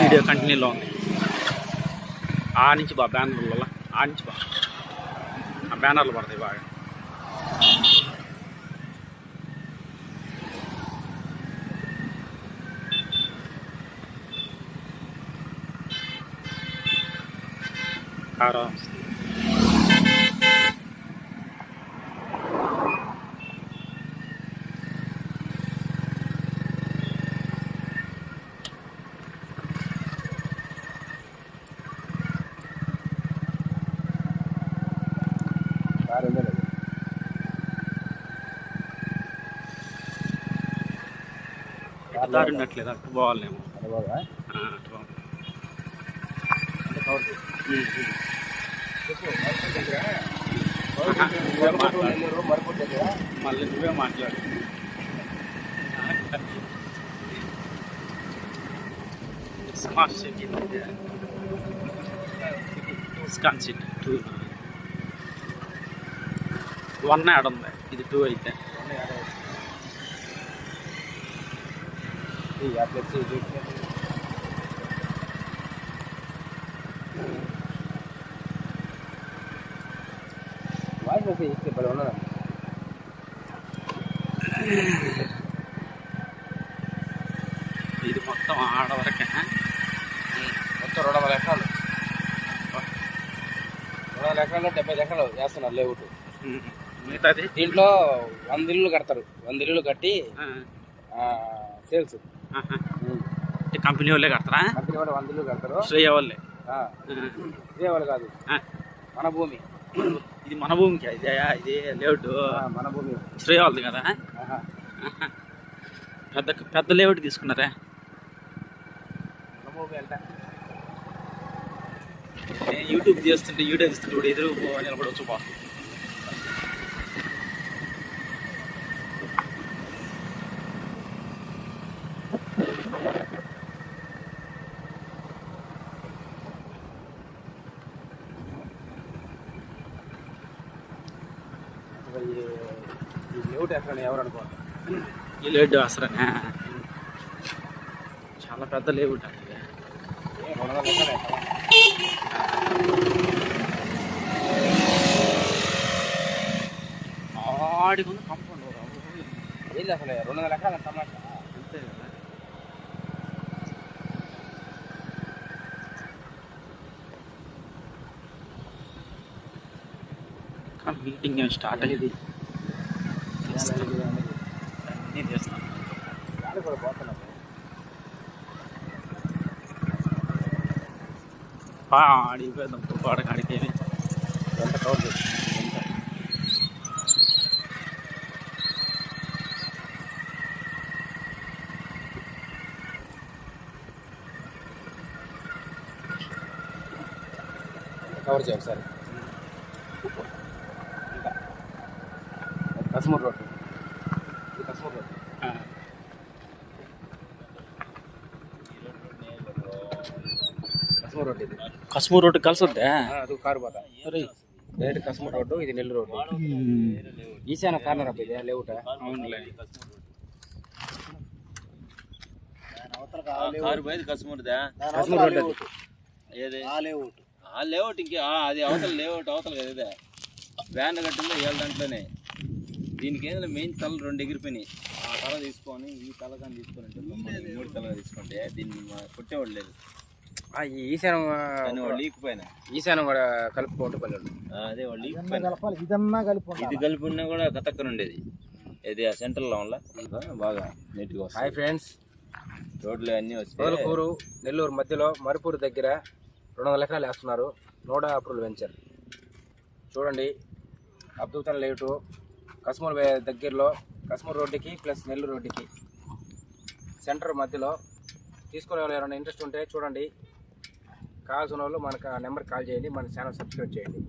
Video కంటిన్యూలో ఉంది. ఆ నుంచి బా బ్యానర్ల ఆ నుంచి బా ఆ బ్యానర్లు పడతాయి బాగా. కారా దారి ఉన్నట్లేదు, అటు పోవాలేమో. మళ్ళీ నువ్వే మాట్లాడు. Smart CT scan CT 2 1 add ఉంది, ఇది 2 అయితే. ఇది మొత్తం ఆడవరకే, మొత్తం 200 ఎకరాలు 200 ఎకరాలు 70 ఎకరాలు చేస్తున్నారు లేఅవుట్. మిగతాది దీంట్లో 100 ఇళ్ళు కడతారు. 100 ఇళ్ళు కట్టి సేల్స్ కంపెనీ వాళ్ళే కడతారా? కంపెనీ వాళ్ళు 100 ఇళ్ళు కడతారు. శ్రేయ వాళ్ళే. శ్రేయ వాళ్ళు కాదు, మన భూమి. ఇది మన భూమికి ఇది లేఅవుట్ మన భూమి. శ్రేయ వాళ్ళది కదా. పెద్ద పెద్ద లేఅవుట్ తీసుకున్నారా? మన భూమి అంట. నేను యూట్యూబ్ చేస్తుంటే వీడియో తీస్తుంటే ఎదురు నిలబడవచ్చు బా. ఈ లేఅవుట్ ఎక్కడ ఎవరు అనుకోవాలి? ఈ లేఅవుట్ అసలు చాలా పెద్ద లేఅవుట్ అండి. 200 ఎకరాలు ఆడికి ఉంది కంపౌండ్. ఏంది అసలు 200 ఎకరాలు టమాటా అంతే కదా. మీటింగ్ ఏమి స్టార్ట్ అయ్యేది అన్నీ చేస్తాం. కూడా పోతున్నాం. ఆడిపోదాం తుపాడ కాడికి ఎంత కవర్ చేస్తాం, కవర్ చేయాలి సార్. కస్మూర్ రోడ్, ఇది కస్మూర్ రోడ్. కస్మూర్ రోడ్, ఇది కస్మూర్ రోడ్డు కలిసి వద్దా? అది కారు పోతా డైరెక్ట్ కస్మూర్ రోడ్డు, ఇది నెల్లూరు రోడ్డు. ఈశాన్య కార్నర్ అప్పుడు ఇదే లేవుట. అవునులే. కస్మూర్ రోడ్ ఏది ఆ లేఅవుట్ ఇంకే అది అవతల లేఅవుట్ అవతల కదా. ఇదే వ్యాన్ కట్టిందో 7 దాంట్లోనే. దీనికి ఏంటంటే మెయిన్ తల 2 ఎగిరిపోయినాయి. ఆ తల తీసుకొని ఈ తల కానీ తీసుకొని 3 తలగా తీసుకుంటే దీన్ని కొట్టేవాడు లేదు. ఈశాన్యం లీక్ ఈశాన్యం కూడా కలుపుకుంటూ పల్లెడు. అదే వాళ్ళు ఇది కలిపి ఉన్నా కూడా కతక్కన ఉండేది. ఇది ఆ సెంటర్లో వల్ల బాగా నీట్గా వస్తుంది. హాయ్ ఫ్రెండ్స్, రోడ్లు అన్నీ వచ్చాయి. కోలకూరు నెల్లూరు మధ్యలో మరుపూరు దగ్గర 200 ఎకరాలు వేస్తున్నారు. NUDA approval venture. చూడండి, అద్భుతం లేటు. కస్మూర్ దగ్గరలో కస్మూర్ రోడ్డుకి ప్లస్ నెల్లూరు రోడ్డుకి సెంటర్ మధ్యలో తీసుకునే వాళ్ళు ఎవరైనా ఇంట్రెస్ట్ ఉంటే చూడండి. కావాల్సిన వాళ్ళు మనకు ఆ నెంబర్ కాల్ చేయండి, మన ఛానల్ సబ్స్క్రైబ్ చేయండి.